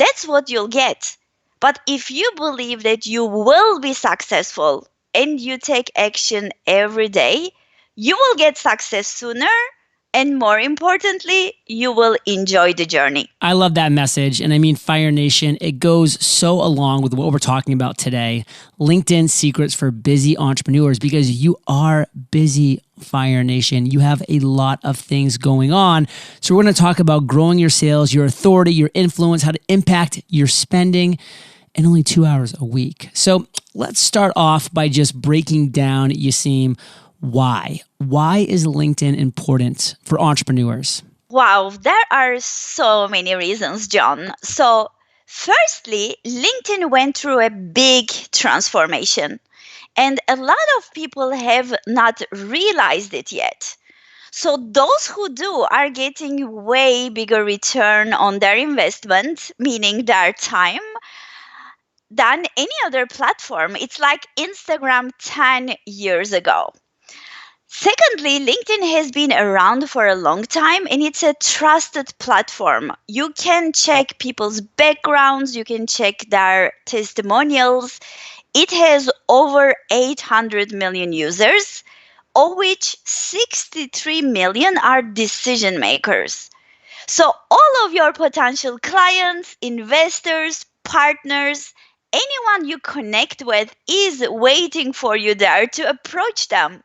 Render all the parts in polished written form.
that's what you'll get. But if you believe that you will be successful and you take action every day, you will get success sooner. And more importantly, you will enjoy the journey. I love that message. And I mean, Fire Nation, it goes so along with what we're talking about today. LinkedIn secrets for busy entrepreneurs, because you are busy, Fire Nation. You have a lot of things going on. So we're going to talk about growing your sales, your authority, your influence, how to impact your spending in only 2 hours a week. So let's start off by just breaking down, Yaseem, why? Why is LinkedIn important for entrepreneurs? Wow, there are so many reasons, John. So, firstly, LinkedIn went through a big transformation, and a lot of people have not realized it yet. So, those who do are getting way bigger return on their investment, meaning their time, than any other platform. It's like Instagram 10 years ago. Secondly, LinkedIn has been around for a long time and it's a trusted platform. You can check people's backgrounds, you can check their testimonials. It has over 800 million users, of which 63 million are decision makers. So, all of your potential clients, investors, partners, anyone you connect with is waiting for you there to approach them.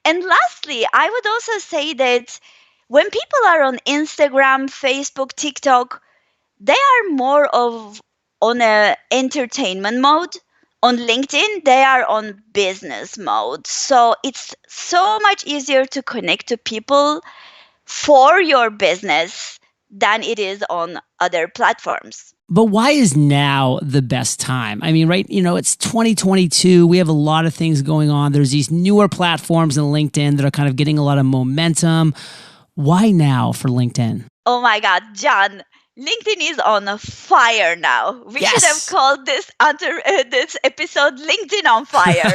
And lastly, I would also say that when people are on Instagram, Facebook, TikTok, they are more of on a entertainment mode. On LinkedIn, they are on business mode. So it's so much easier to connect to people for your business than it is on other platforms. But why is now the best time? I mean, right, it's 2022. We have a lot of things going on. There's these newer platforms in LinkedIn that are kind of getting a lot of momentum. Why now for LinkedIn? Oh my God, John. LinkedIn is on fire now. We should have called this this episode LinkedIn on Fire.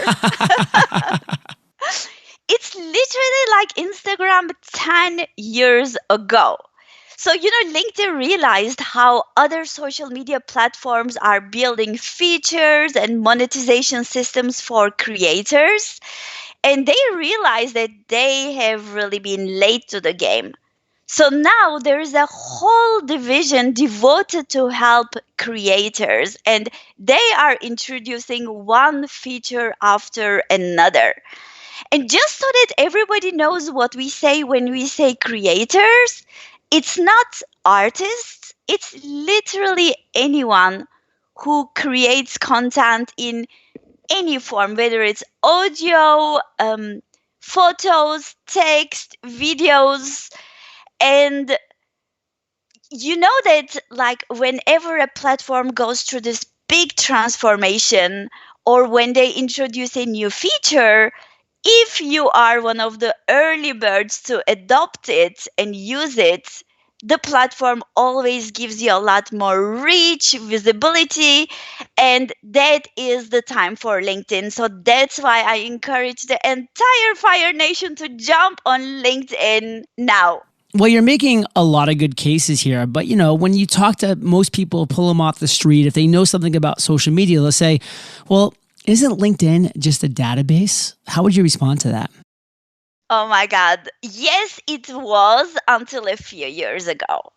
It's literally like Instagram 10 years ago. So, LinkedIn realized how other social media platforms are building features and monetization systems for creators. And they realized that they have really been late to the game. So now there is a whole division devoted to help creators, and they are introducing one feature after another. And just so that everybody knows what we say when we say creators, it's not artists, it's literally anyone who creates content in any form, whether it's audio, photos, text, videos. And you know that like whenever a platform goes through this big transformation or when they introduce a new feature, if you are one of the early birds to adopt it and use it, the platform always gives you a lot more reach, visibility, and that is the time for LinkedIn. So that's why I encourage the entire Fire Nation to jump on LinkedIn now. Well, you're making a lot of good cases here, but when you talk to most people, pull them off the street, if they know something about social media, they'll say, well, isn't LinkedIn just a database? How would you respond to that? Oh my God. Yes, it was until a few years ago.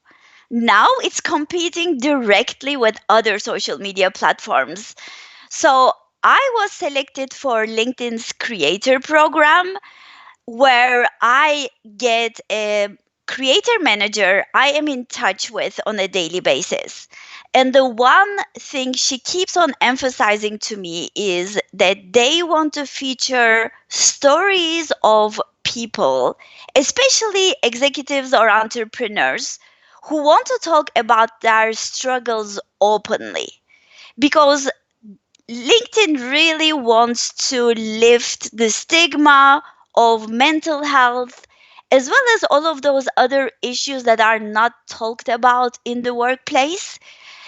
Now it's competing directly with other social media platforms. So I was selected for LinkedIn's creator program where I get a creator manager I am in touch with on a daily basis. And the one thing she keeps on emphasizing to me is that they want to feature stories of people, especially executives or entrepreneurs, who want to talk about their struggles openly. Because LinkedIn really wants to lift the stigma of mental health, as well as all of those other issues that are not talked about in the workplace,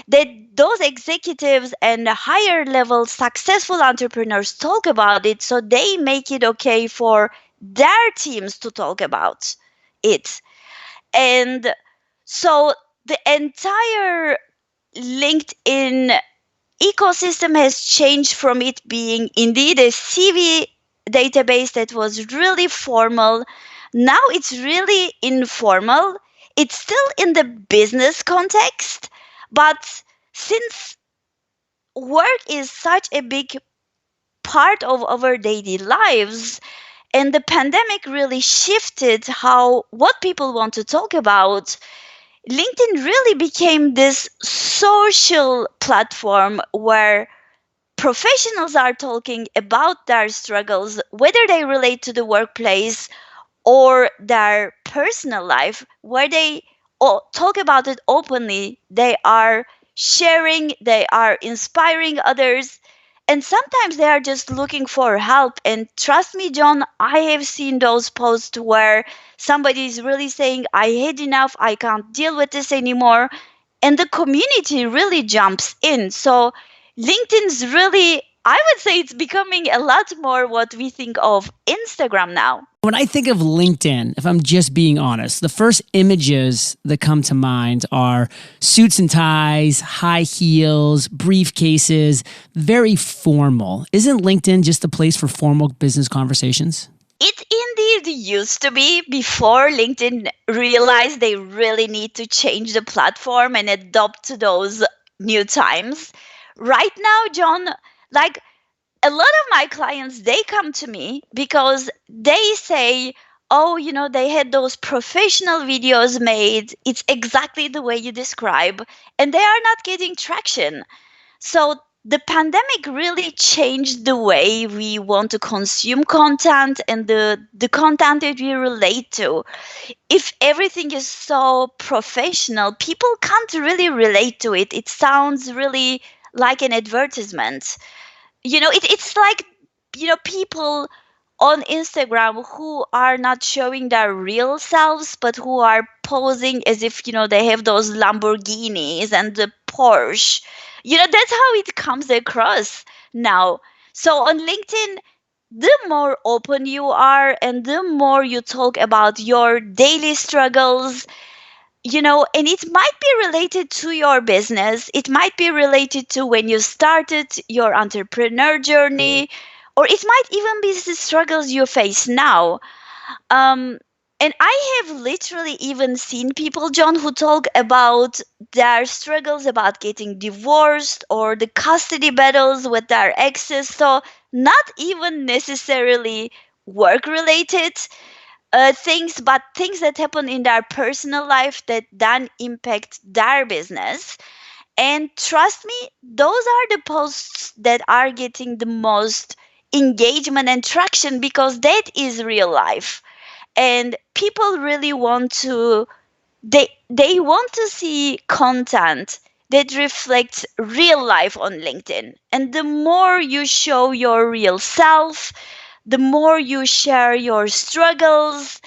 that those executives and higher level successful entrepreneurs talk about it, so they make it okay for their teams to talk about it. And so the entire LinkedIn ecosystem has changed from it being indeed a CV database that was really formal. Now it's really informal. It's still in the business context, but since work is such a big part of our daily lives, and the pandemic really shifted how what people want to talk about, LinkedIn really became this social platform where professionals are talking about their struggles, whether they relate to the workplace or their personal life, where they talk about it openly. They are sharing, they are inspiring others, and sometimes they are just looking for help. And trust me, John, I have seen those posts where somebody is really saying, I had enough, I can't deal with this anymore. And the community really jumps in. So LinkedIn's really, I would say it's becoming a lot more what we think of Instagram now. When I think of LinkedIn, if I'm just being honest, the first images that come to mind are suits and ties, high heels, briefcases, very formal. Isn't LinkedIn just a place for formal business conversations? It indeed used to be before LinkedIn realized they really need to change the platform and adopt to those new times. Right now, John, like a lot of my clients, they come to me because they say, oh, they had those professional videos made. It's exactly the way you describe, and they are not getting traction. So the pandemic really changed the way we want to consume content and the content that we relate to. If everything is so professional, people can't really relate to it. It sounds really like an advertisement. It's like, people on Instagram who are not showing their real selves, but who are posing as if, they have those Lamborghinis and the Porsche. That's how it comes across now. So on LinkedIn, the more open you are and the more you talk about your daily struggles, and it might be related to your business. It might be related to when you started your entrepreneur journey, or it might even be the struggles you face now. Um, and I have literally even seen people, John, who talk about their struggles about getting divorced or the custody battles with their exes. So, not even necessarily work related things, but things that happen in their personal life that then impact their business. And trust me, those are the posts that are getting the most engagement and traction because that is real life. And people really want to they want to see content that reflects real life on LinkedIn. And the more you show your real self, the more you share your struggles,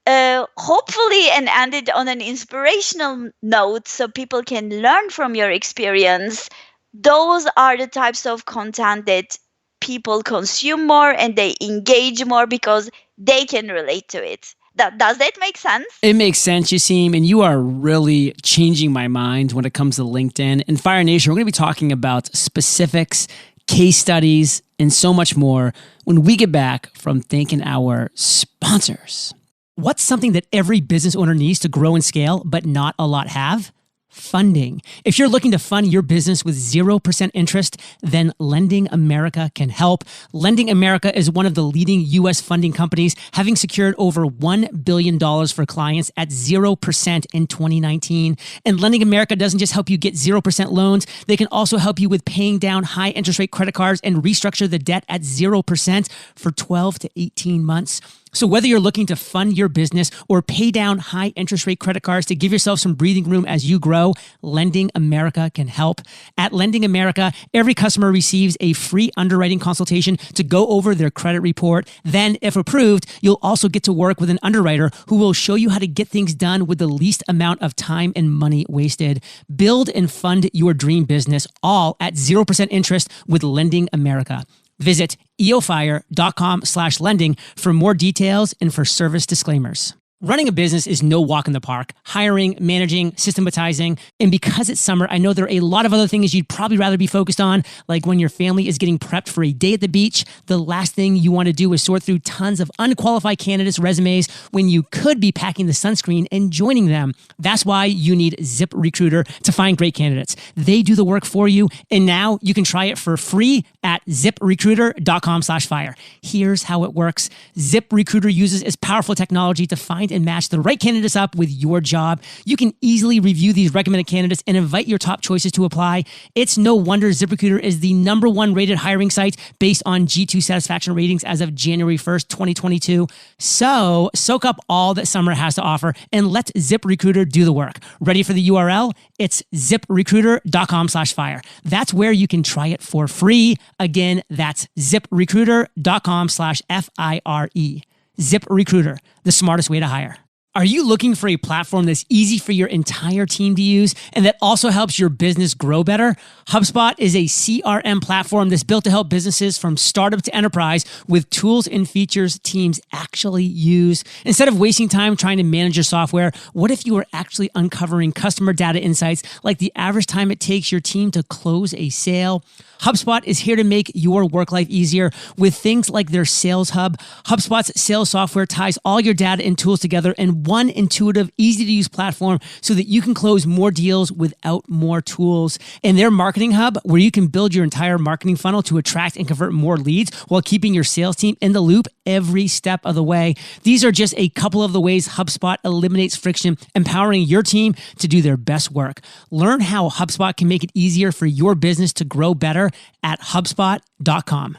hopefully, and end it on an inspirational note so people can learn from your experience. Those are the types of content that people consume more and they engage more because they can relate to it. Does that make sense? It makes sense, Yaseem, and you are really changing my mind when it comes to LinkedIn. In Fire Nation, we're going to be talking about specifics, case studies, and so much more when we get back from thanking our sponsors. What's something that every business owner needs to grow and scale, but not a lot have? Funding. If you're looking to fund your business with 0% interest, then Lending America can help. Lending America is one of the leading U.S. funding companies, having secured over $1 billion for clients at 0% in 2019. And Lending America doesn't just help you get 0% loans, they can also help you with paying down high interest rate credit cards and restructure the debt at 0% for 12 to 18 months. So whether you're looking to fund your business or pay down high interest rate credit cards to give yourself some breathing room as you grow, Lending America can help. At Lending America, every customer receives a free underwriting consultation to go over their credit report. Then, if approved, you'll also get to work with an underwriter who will show you how to get things done with the least amount of time and money wasted. Build and fund your dream business all at 0% interest with Lending America. Visit eofire.com/lending for more details and for service disclaimers. Running a business is no walk in the park. Hiring, managing, systematizing. And because it's summer, I know there are a lot of other things you'd probably rather be focused on, like when your family is getting prepped for a day at the beach. The last thing you want to do is sort through tons of unqualified candidates' resumes when you could be packing the sunscreen and joining them. That's why you need ZipRecruiter to find great candidates. They do the work for you, and now you can try it for free at ziprecruiter.com/fire. Here's how it works. ZipRecruiter uses its powerful technology to find and match the right candidates up with your job. You can easily review these recommended candidates and invite your top choices to apply. It's no wonder ZipRecruiter is the #1 rated hiring site based on G2 satisfaction ratings as of January 1st, 2022. So soak up all that summer has to offer and let ZipRecruiter do the work. Ready for the URL? It's ziprecruiter.com/fire. That's where you can try it for free. Again, that's ziprecruiter.com/FIRE. ZipRecruiter, the smartest way to hire. Are you looking for a platform that's easy for your entire team to use and that also helps your business grow better? HubSpot is a CRM platform that's built to help businesses from startup to enterprise with tools and features teams actually use. Instead of wasting time trying to manage your software, what if you were actually uncovering customer data insights like the average time it takes your team to close a sale? HubSpot is here to make your work life easier with things like their Sales Hub. HubSpot's sales software ties all your data and tools together in one intuitive, easy-to-use platform so that you can close more deals without more tools. And their Marketing Hub, where you can build your entire marketing funnel to attract and convert more leads while keeping your sales team in the loop every step of the way. These are just a couple of the ways HubSpot eliminates friction, empowering your team to do their best work. Learn how HubSpot can make it easier for your business to grow better at HubSpot.com.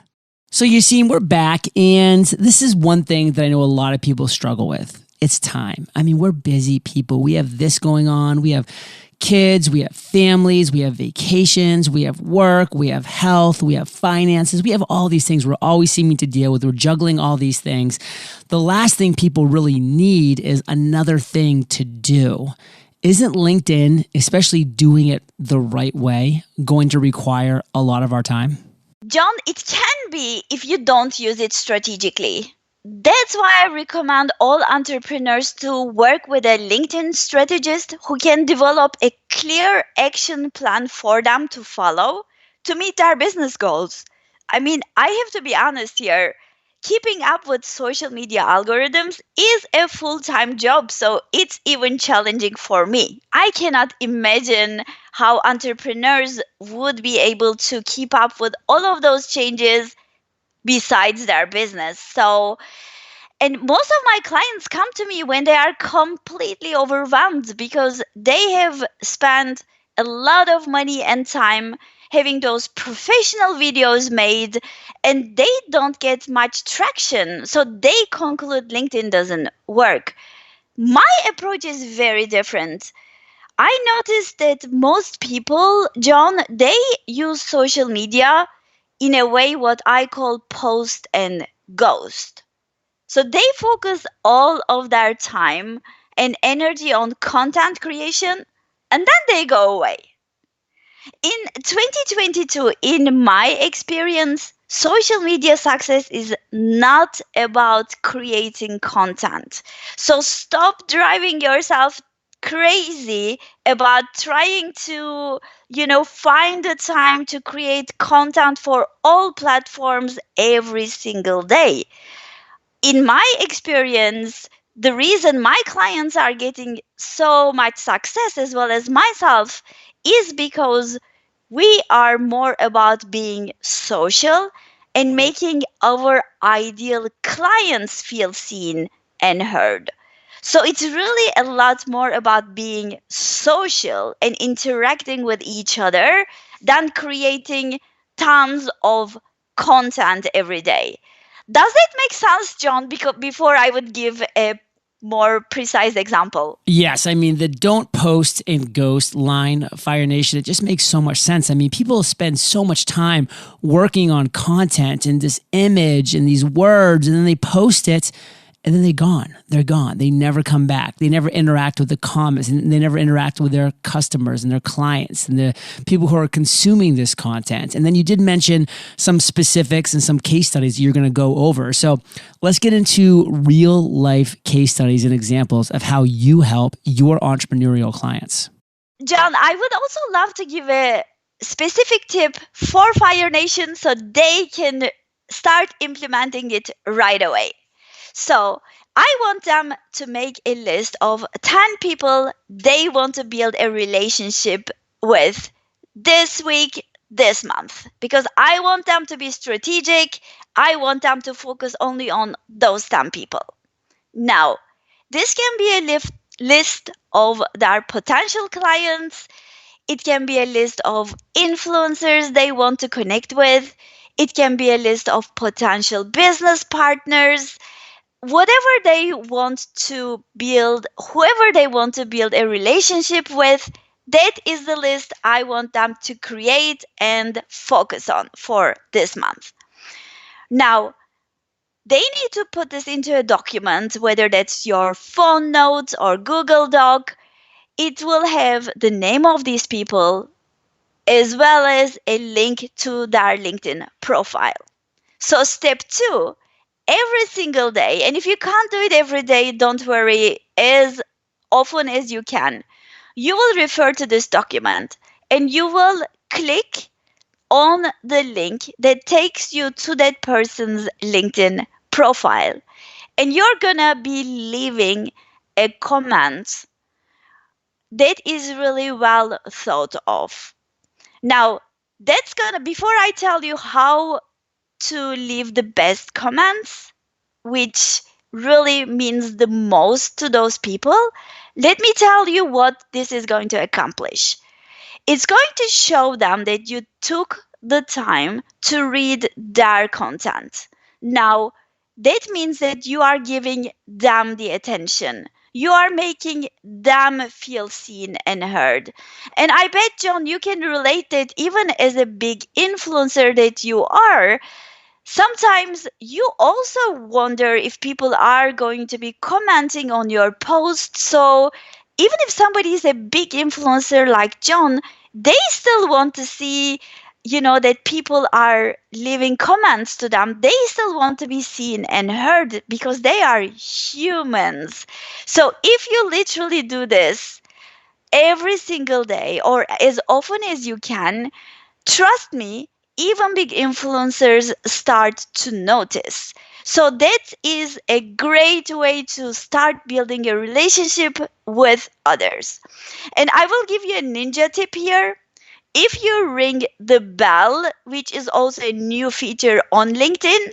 So you see, we're back, and this is one thing that I know a lot of people struggle with. It's time. I mean, we're busy people. We have this going on. We have kids, we have families, we have vacations, we have work, we have health, we have finances. We have all these things we're always seeming to deal with. We're juggling all these things. The last thing people really need is another thing to do. Isn't LinkedIn, especially doing it the right way, going to require a lot of our time? John, it can be if you don't use it strategically. That's why I recommend all entrepreneurs to work with a LinkedIn strategist who can develop a clear action plan for them to follow to meet their business goals. I mean, I have to be honest here. Keeping up with social media algorithms is a full-time job, so it's even challenging for me. I cannot imagine how entrepreneurs would be able to keep up with all of those changes besides their business. And most of my clients come to me when they are completely overwhelmed because they have spent a lot of money and time having those professional videos made, and they don't get much traction. So they conclude LinkedIn doesn't work. My approach is very different. I noticed that most people, John, they use social media in a way what I call post and ghost. So they focus all of their time and energy on content creation, and then they go away. In 2022, in my experience, social media success is not about creating content. So stop driving yourself crazy about trying to, find the time to create content for all platforms every single day. In my experience, the reason my clients are getting so much success as well as myself is because we are more about being social and making our ideal clients feel seen and heard. So it's really a lot more about being social and interacting with each other than creating tons of content every day. Does it make sense, John? Because before I would give a more precise example. Yes, I mean, the don't post and ghost line, Fire Nation, it just makes so much sense. I mean, people spend so much time working on content and this image and these words, and then they post it, and then they're gone. They never come back. They never interact with the comments, and they never interact with their customers and their clients and the people who are consuming this content. And then you did mention some specifics and some case studies you're going to go over. So let's get into real life case studies and examples of how you help your entrepreneurial clients. John, I would also love to give a specific tip for Fire Nation so they can start implementing it right away. So I want them to make a list of 10 people they want to build a relationship with this week, this month, because I want them to be strategic. I want them to focus only on those 10 people. Now, this can be a list of their potential clients. It can be a list of influencers they want to connect with. It can be a list of potential business partners. Whatever they want to build, whoever they want to build a relationship with, that is the list I want them to create and focus on for this month. Now, they need to put this into a document, whether that's your phone notes or Google Doc. It will have the name of these people as well as a link to their LinkedIn profile. So step 2, every single day, and if you can't do it every day, don't worry, as often as you can, you will refer to this document and you will click on the link that takes you to that person's LinkedIn profile. And you're gonna be leaving a comment that is really well thought of. Now, that's gonna, before I tell you how to leave the best comments, which really means the most to those people, let me tell you what this is going to accomplish. It's going to show them that you took the time to read their content. Now, that means that you are giving them the attention. You are making them feel seen and heard. And I bet, John, you can relate that even as a big influencer that you are, sometimes you also wonder if people are going to be commenting on your post. So even if somebody is a big influencer like John, they still want to see, that people are leaving comments to them. They still want to be seen and heard because they are humans. So if you literally do this every single day or as often as you can, trust me, even big influencers start to notice. So that is a great way to start building a relationship with others. And I will give you a ninja tip here. If you ring the bell, which is also a new feature on LinkedIn,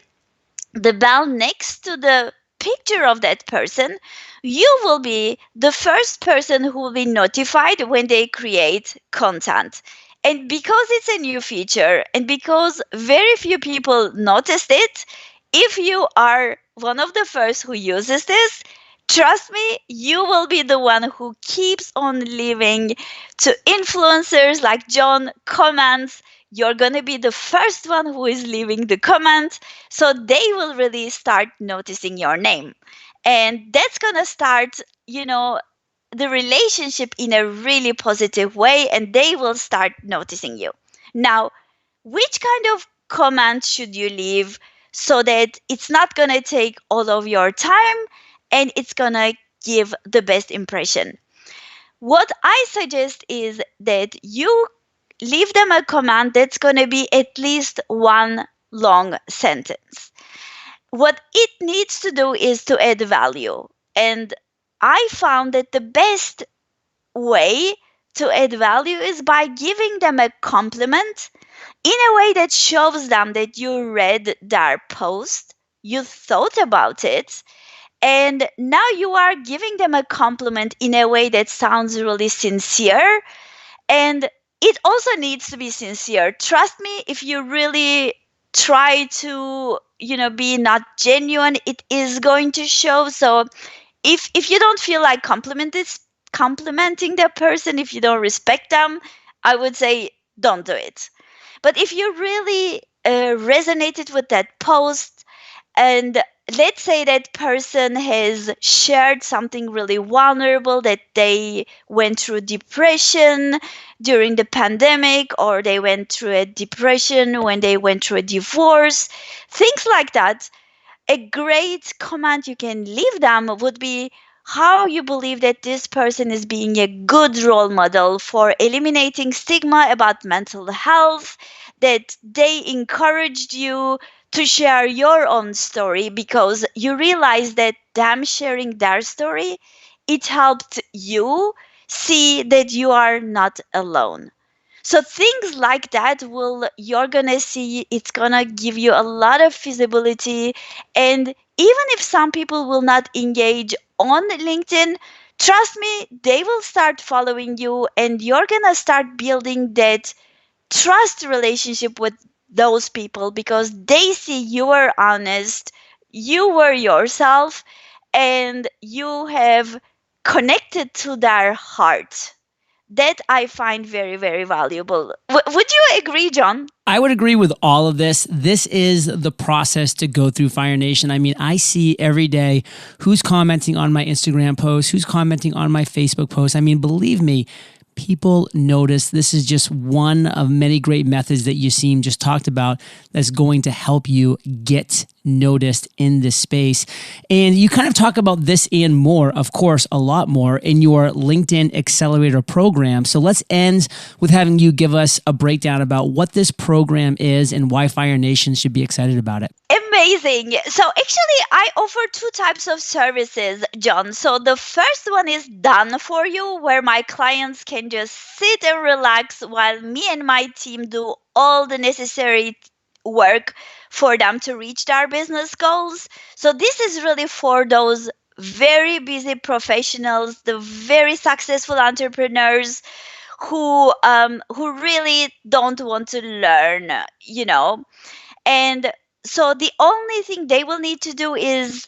the bell next to the picture of that person, you will be the first person who will be notified when they create content. And because it's a new feature and because very few people noticed it, if you are one of the first who uses this, trust me, you will be the one who keeps on leaving to influencers like John comments. You're going to be the first one who is leaving the comment. So they will really start noticing your name. And that's going to start, the relationship in a really positive way, and they will start noticing you. Now, which kind of comment should you leave so that it's not going to take all of your time and it's going to give the best impression? What I suggest is that you leave them a comment that's going to be at least one long sentence. What it needs to do is to add value. And I found that the best way to add value is by giving them a compliment in a way that shows them that you read their post, you thought about it, and now you are giving them a compliment in a way that sounds really sincere. And it also needs to be sincere. Trust me, if you really try to, be not genuine, it is going to show. So if you don't feel like complimenting the person, if you don't respect them, I would say don't do it. But if you really resonated with that post and let's say that person has shared something really vulnerable, that they went through depression during the pandemic, or they went through a depression when they went through a divorce, things like that. A great comment you can leave them would be how you believe that this person is being a good role model for eliminating stigma about mental health, that they encouraged you to share your own story because you realize that them sharing their story, it helped you see that you are not alone. So things like that will, you're gonna see, it's gonna give you a lot of visibility. And even if some people will not engage on LinkedIn, trust me, they will start following you, and you're gonna start building that trust relationship with those people because they see you were honest, you were yourself, and you have connected to their heart. That I find very, very valuable. Would you agree, John? I would agree with all of this. This is the process to go through Fire Nation. I mean, I see every day who's commenting on my Instagram posts, who's commenting on my Facebook posts. I mean, believe me, people notice. This is just one of many great methods that Yasim just talked about that's going to help you get noticed in this space. And you kind of talk about this and more, of course, a lot more in your LinkedIn Accelerator program. So let's end with having you give us a breakdown about what this program is and why Fire Nation should be excited about it. Amazing. So actually, I offer two types of services, John. So the first one is done for you, where my clients can just sit and relax while me and my team do all the necessary work for them to reach their business goals. So this is really for those very busy professionals, the very successful entrepreneurs who really don't want to learn, and so the only thing they will need to do is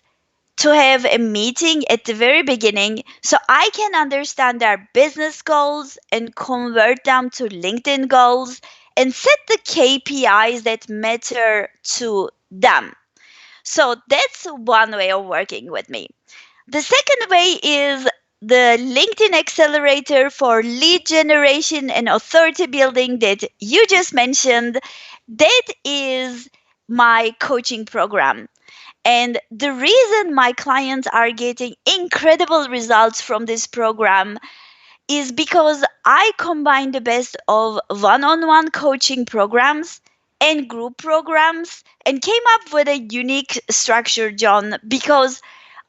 to have a meeting at the very beginning so I can understand their business goals and convert them to LinkedIn goals and set the KPIs that matter to them. So that's one way of working with me. The second way is the LinkedIn Accelerator for lead generation and authority building that you just mentioned. That is my coaching program. And the reason my clients are getting incredible results from this program is because I combine the best of one-on-one coaching programs and group programs and came up with a unique structure, John, because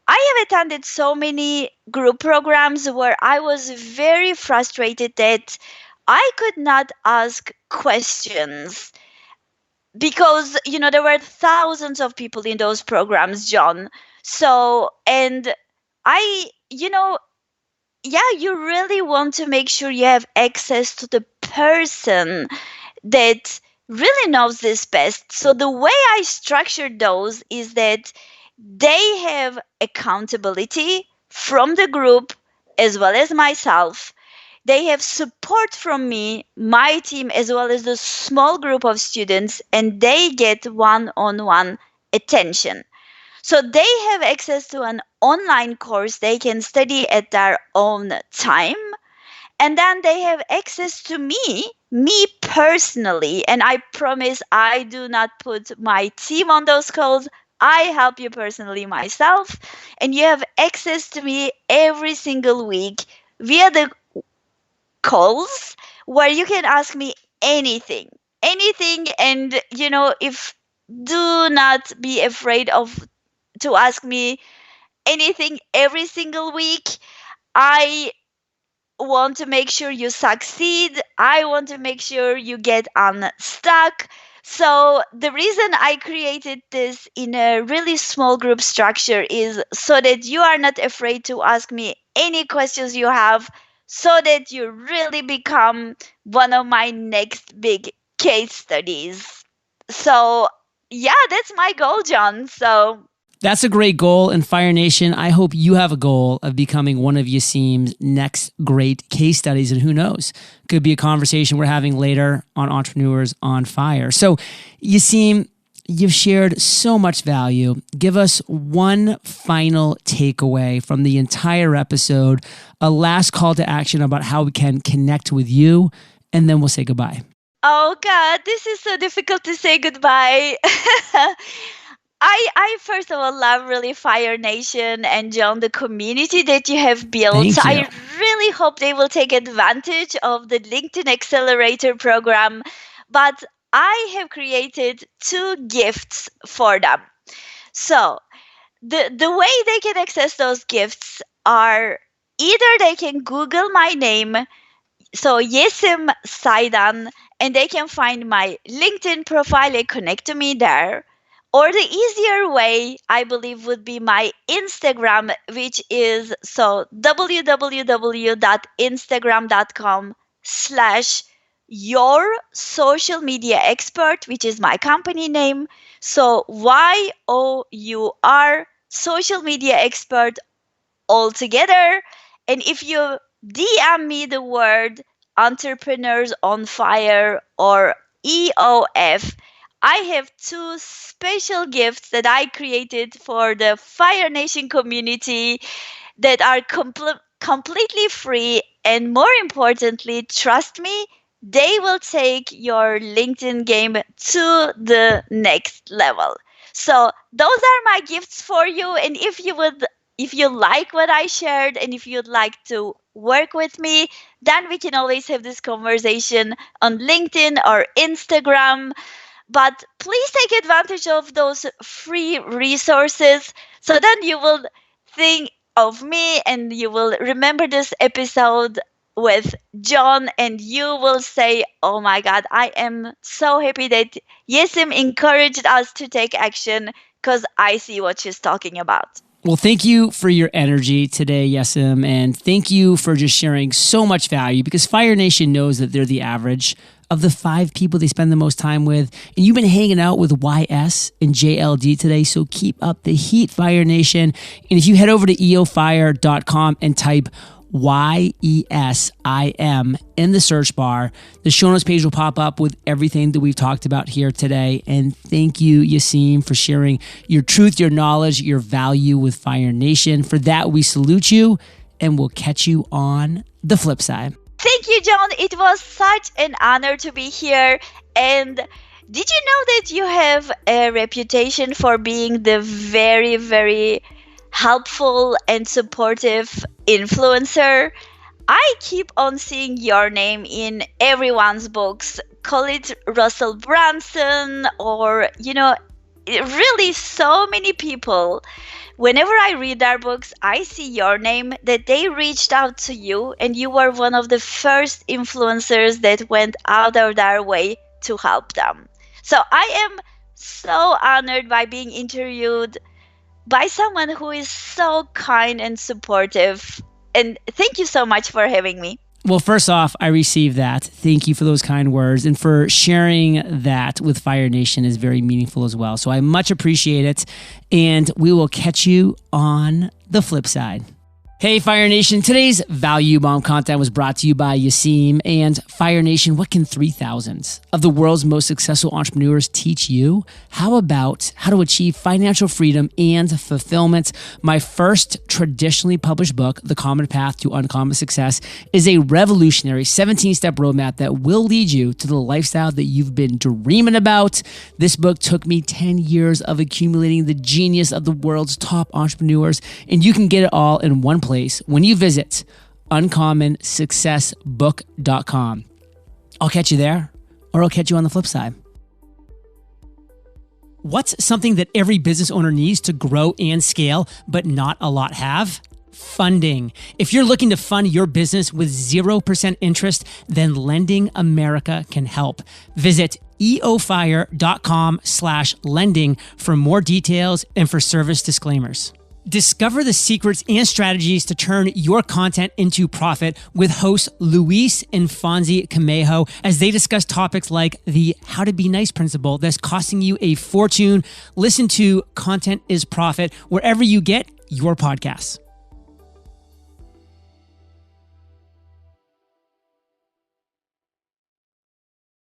I have attended so many group programs where I was very frustrated that I could not ask questions because there were thousands of people in those programs, John. So, and I yeah, you really want to make sure you have access to the person that really knows this best. So the way I structured those is that they have accountability from the group as well as myself. They have support from me, my team, as well as the small group of students, and they get one-on-one attention. So they have access to an online course they can study at their own time. And then they have access to me personally. And I promise I do not put my team on those calls. I help you personally myself. And you have access to me every single week via the calls where you can ask me anything. And, if do not be afraid of to ask me anything every single week. I want to make sure you succeed. I want to make sure you get unstuck. So the reason I created this in a really small group structure is so that you are not afraid to ask me any questions you have, so that you really become one of my next big case studies. So yeah, that's my goal, John. So That's a great goal. And Fire Nation, I hope you have a goal of becoming one of Yasim's next great case studies. And who knows, could be a conversation we're having later on Entrepreneurs on Fire. So Yasim, you've shared so much value. Give us one final takeaway from the entire episode, a last call to action about how we can connect with you, and then we'll say goodbye. Oh God, this is so difficult to say goodbye. I first of all love really Fire Nation and John, the community that you have built. Thank you. I really hope they will take advantage of the LinkedIn Accelerator program. But I have created 2 gifts for them. So the way they can access those gifts are either they can Google my name, so Yesim Saidan, and they can find my LinkedIn profile and connect to me there. Or the easier way, I believe, would be my Instagram, which is so www.instagram.com/your social media expert, which is my company name. So YOUR social media expert all together. And if you DM me the word Entrepreneurs on Fire or EOF, I have 2 special gifts that I created for the Fire Nation community that are completely free. And more importantly, trust me, they will take your LinkedIn game to the next level. So those are my gifts for you. And if you like what I shared and if you'd like to work with me, then we can always have this conversation on LinkedIn or Instagram. But please take advantage of those free resources so then you will think of me and you will remember this episode with John and you will say, oh my God, I am so happy that Yesim encouraged us to take action because I see what she's talking about. Well, thank you for your energy today, Yesim, and thank you for just sharing so much value because Fire Nation knows that they're the average of the 5 people they spend the most time with. And you've been hanging out with YS and JLD today, so keep up the heat, Fire Nation. And if you head over to eofire.com and type YESIM in the search bar, the show notes page will pop up with everything that we've talked about here today. And thank you, Yesim, for sharing your truth, your knowledge, your value with Fire Nation. For that, we salute you, and we'll catch you on the flip side. Thank you, John. It was such an honor to be here. And did you know that you have a reputation for being the very, very helpful and supportive influencer? I keep on seeing your name in everyone's books. Call it Russell Brunson or, really so many people. Whenever I read their books, I see your name, that they reached out to you and you were one of the first influencers that went out of their way to help them. So I am so honored by being interviewed by someone who is so kind and supportive. And thank you so much for having me. Well, first off, I received that. Thank you for those kind words. And for sharing that with Fire Nation is very meaningful as well. So I much appreciate it. And we will catch you on the flip side. Hey, Fire Nation. Today's Value Bomb content was brought to you by Yesim. And Fire Nation, what can 3,000 of the world's most successful entrepreneurs teach you? How about how to achieve financial freedom and fulfillment? My first traditionally published book, The Common Path to Uncommon Success, is a revolutionary 17-step roadmap that will lead you to the lifestyle that you've been dreaming about. This book took me 10 years of accumulating the genius of the world's top entrepreneurs, and you can get it all in one place when you visit uncommonsuccessbook.com. I'll catch you there, or I'll catch you on the flip side. What's something that every business owner needs to grow and scale, but not a lot have? Funding. If you're looking to fund your business with 0% interest, then Lending America can help. Visit eofire.com/lending for more details and for service disclaimers. Discover the secrets and strategies to turn your content into profit with hosts Luis and Fonzie Camejo as they discuss topics like the How to Be Nice principle that's costing you a fortune. Listen to Content is Profit wherever you get your podcasts.